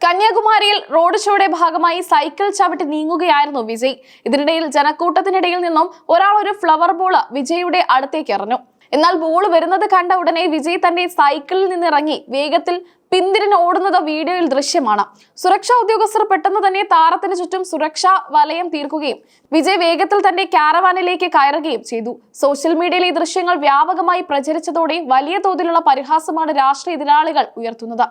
കന്യാകുമാരിയിൽ റോഡ് ഷോയുടെ ഭാഗമായി സൈക്കിൾ ചവിട്ടി നീങ്ങുകയായിരുന്നു വിജയ്. ഇതിനിടയിൽ ജനക്കൂട്ടത്തിനിടയിൽ നിന്നും ഒരാൾ ഒരു ഫ്ലവർ ബോള് വിജയുടെ അടുത്തേക്ക് എറിഞ്ഞു. എന്നാൽ ബോൾ വരുന്നത് കണ്ട ഉടനെ വിജയ് തന്റെ സൈക്കിളിൽ നിന്നിറങ്ങി വേഗത്തിൽ പിന്തിരിഞ്ഞ് ഓടുന്നത് വീഡിയോയിൽ ദൃശ്യമാണ്. സുരക്ഷാ ഉദ്യോഗസ്ഥർ പെട്ടെന്ന് തന്നെ താരത്തിന് ചുറ്റും സുരക്ഷാ വലയം തീർക്കുകയും വിജയ് വേഗത്തിൽ തന്റെ കാരവാനിലേക്ക് കയറുകയും ചെയ്തു. സോഷ്യൽ മീഡിയയിൽ ഈ ദൃശ്യങ്ങൾ വ്യാപകമായി പ്രചരിച്ചതോടെ വലിയ തോതിലുള്ള പരിഹാസമാണ് രാഷ്ട്രീയ എതിരാളികൾ ഉയർത്തുന്നത്.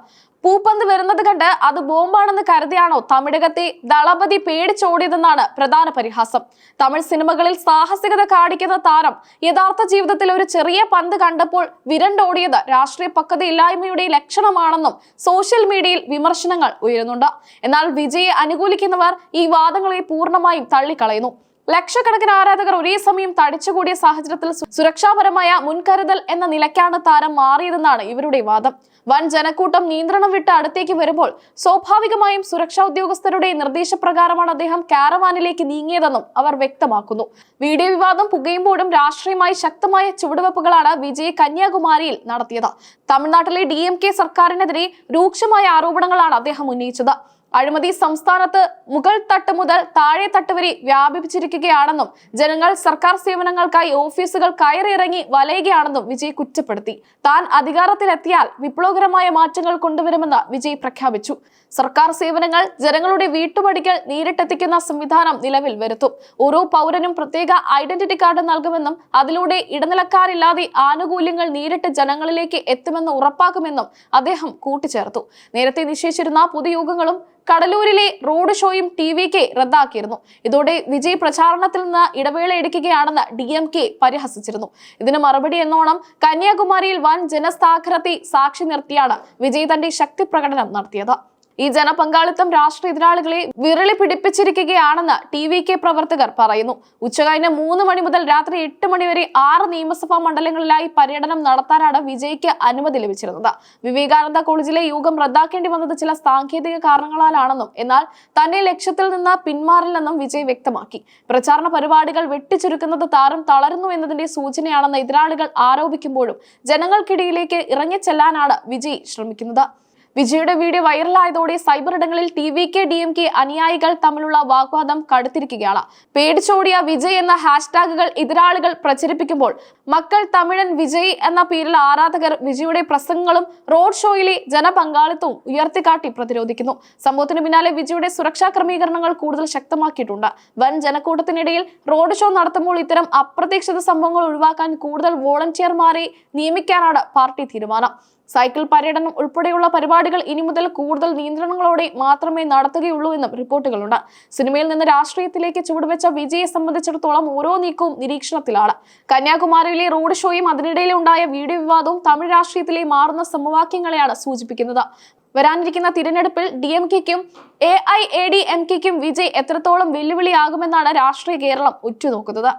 പൂപ്പന്ത് വരുന്നത് കണ്ട് അത് ബോംബാണെന്ന് കരുതിയാണോ തമിഴകത്തെ ദളപതി പേടിച്ചോടിയതെന്നാണ് പ്രധാന പരിഹാസം. തമിഴ് സിനിമകളിൽ സാഹസികത കാണിക്കുന്ന താരം യഥാർത്ഥ ജീവിതത്തിൽ ഒരു ചെറിയ പന്ത് കണ്ടപ്പോൾ വിരണ്ടോടിയത് രാഷ്ട്രീയ പക്വതയില്ലായ്മയുടെ ലക്ഷണമാണെന്നും സോഷ്യൽ മീഡിയയിൽ വിമർശനങ്ങൾ ഉയരുന്നുണ്ട്. എന്നാൽ വിജയെ അനുകൂലിക്കുന്നവർ ഈ വാദങ്ങളെ പൂർണ്ണമായും തള്ളിക്കളയുന്നു. ലക്ഷക്കണക്കിന് ആരാധകർ ഒരേ സമയം തടിച്ചുകൂടിയ സാഹചര്യത്തിൽ സുരക്ഷാപരമായ മുൻകരുതൽ എന്ന നിലയ്ക്കാണ് താരം മാറിയതെന്നാണ് ഇവരുടെ വാദം. വൻ ജനക്കൂട്ടം നിയന്ത്രണം വിട്ട് അടുത്തേക്ക് വരുമ്പോൾ സ്വാഭാവികമായും സുരക്ഷാ ഉദ്യോഗസ്ഥരുടെ നിർദ്ദേശപ്രകാരമാണ് അദ്ദേഹം കാരവാനിലേക്ക് നീങ്ങിയതെന്നും അവർ വ്യക്തമാക്കുന്നു. വീഡിയോ വിവാദം പുകയുമ്പോഴും രാഷ്ട്രീയമായി ശക്തമായ ചുവടുവെപ്പുകളാണ് വിജയ് കന്യാകുമാരിയിൽ നടത്തിയത്. തമിഴ്നാട്ടിലെ DMK സർക്കാരിനെതിരെ രൂക്ഷമായ ആരോപണങ്ങളാണ് അദ്ദേഹം ഉന്നയിച്ചത്. അഴിമതി സംസ്ഥാനത്ത് മുകൾ തട്ട് മുതൽ താഴെ തട്ട് വരെ വ്യാപിപ്പിച്ചിരിക്കുകയാണെന്നും ജനങ്ങൾ സർക്കാർ സേവനങ്ങൾക്കായി ഓഫീസുകൾ കയറിയിറങ്ങി വലയുകയാണെന്നും വിജയ് കുറ്റപ്പെടുത്തി. താൻ അധികാരത്തിലെത്തിയാൽ വിപ്ലവകരമായ മാറ്റങ്ങൾ കൊണ്ടുവരുമെന്ന് വിജയ് പ്രഖ്യാപിച്ചു. സർക്കാർ സേവനങ്ങൾ ജനങ്ങളുടെ വീട്ടുപടിക്കൽ നേരിട്ടെത്തിക്കുന്ന സംവിധാനം നിലവിൽ വരുത്തും. ഓരോ പൗരനും പ്രത്യേക ഐഡന്റിറ്റി കാർഡ് നൽകുമെന്നും അതിലൂടെ ഇടനിലക്കാരില്ലാതെ ആനുകൂല്യങ്ങൾ നേരിട്ട് ജനങ്ങളിലേക്ക് എത്തുമെന്ന് ഉറപ്പാക്കുമെന്നും അദ്ദേഹം കൂട്ടിച്ചേർത്തു. നേരത്തെ നിശ്ചയിച്ചിരുന്ന പൊതുയോഗങ്ങളും കടലൂരിലെ റോഡ് ഷോയും TVK റദ്ദാക്കിയിരുന്നു. ഇതോടെ വിജയ് പ്രചാരണത്തിൽ നിന്ന് ഇടവേള എടുക്കുകയാണെന്ന് DMK പരിഹസിച്ചിരുന്നു. ഇതിന് മറുപടി എന്നോണം കന്യാകുമാരിയിൽ വൻ ജനസാഗരത്തെ സാക്ഷി നിർത്തിയാണ് വിജയ് തന്റെ ശക്തി പ്രകടനം നടത്തിയത്. ഈ ജനപങ്കാളിത്തം രാഷ്ട്രീയ എതിരാളികളെ വിരളി പിടിപ്പിച്ചിരിക്കുകയാണെന്ന് TVK പ്രവർത്തകർ പറയുന്നു. ഉച്ചകഴിഞ്ഞ് 3 മണി മുതൽ രാത്രി 8 മണി വരെ 6 നിയമസഭാ മണ്ഡലങ്ങളിലായി പര്യടനം നടത്താനാണ് വിജയ്ക്ക് അനുമതി ലഭിച്ചിരുന്നത്. വിവേകാനന്ദ കോളേജിലെ യോഗം റദ്ദാക്കേണ്ടി വന്നത് ചില സാങ്കേതിക കാരണങ്ങളാലാണെന്നും എന്നാൽ തന്നെ ലക്ഷ്യത്തിൽ നിന്ന് പിന്മാറില്ലെന്നും വിജയ് വ്യക്തമാക്കി. പ്രചാരണ പരിപാടികൾ വെട്ടിച്ചുരുക്കുന്നത് താരം തളരുന്നു എന്നതിന്റെ സൂചനയാണെന്ന് എതിരാളികൾ ആരോപിക്കുമ്പോഴും ജനങ്ങൾക്കിടയിലേക്ക് ഇറങ്ങിച്ചെല്ലാനാണ് വിജയ് ശ്രമിക്കുന്നത്. വിജയുടെ വീഡിയോ വൈറലായതോടെ സൈബർ ഇടങ്ങളിൽ TVK DMK അനുയായികൾ തമ്മിലുള്ള വാഗ്വാദം കടുത്തിരിക്കുകയാണ്. പേടിച്ചോടിയ വിജയ് എന്ന ഹാഷ്ടാഗുകൾ എതിരാളികൾ പ്രചരിപ്പിക്കുമ്പോൾ മക്കൾ തമിഴൻ വിജയ് എന്ന പേരിൽ ആരാധകർ വിജയുടെ പ്രസംഗങ്ങളും റോഡ് ഷോയിലെ ജനപങ്കാളിത്തവും ഉയർത്തിക്കാട്ടി പ്രതിരോധിക്കുന്നു. സംഭവത്തിന് പിന്നാലെ വിജയുടെ സുരക്ഷാ ക്രമീകരണങ്ങൾ കൂടുതൽ ശക്തമാക്കിയിട്ടുണ്ട്. വൻ ജനക്കൂട്ടത്തിനിടയിൽ റോഡ് ഷോ നടത്തുമ്പോൾ ഇത്തരം അപ്രതീക്ഷിത സംഭവങ്ങൾ ഒഴിവാക്കാൻ കൂടുതൽ വോളണ്ടിയർമാരെ നിയമിക്കാനാണ് പാർട്ടി തീരുമാനം. സൈക്കിൾ പര്യടനം ഉൾപ്പെടെയുള്ള പരിപാടികൾ ഇനി മുതൽ കൂടുതൽ നിയന്ത്രണങ്ങളോടെ മാത്രമേ നടത്തുകയുള്ളൂ എന്നും റിപ്പോർട്ടുകളുണ്ട്. സിനിമയിൽ നിന്ന് രാഷ്ട്രീയത്തിലേക്ക് ചുവടുവെച്ച വിജയെ സംബന്ധിച്ചിടത്തോളം ഓരോ നീക്കവും നിരീക്ഷണത്തിലാണ്. കന്യാകുമാരിയിലെ റോഡ് ഷോയും അതിനിടയിൽ ഉണ്ടായ വീഡിയോ വിവാദവും തമിഴ് രാഷ്ട്രീയത്തിലെ മാറുന്ന സമവാക്യങ്ങളെയാണ് സൂചിപ്പിക്കുന്നത്. വരാനിരിക്കുന്ന തിരഞ്ഞെടുപ്പിൽ DMK-ക്കും AIADMK-ക്കും വിജയ് എത്രത്തോളം വെല്ലുവിളിയാകുമെന്നാണ് രാഷ്ട്രീയ കേരളം ഉറ്റുനോക്കുന്നത്.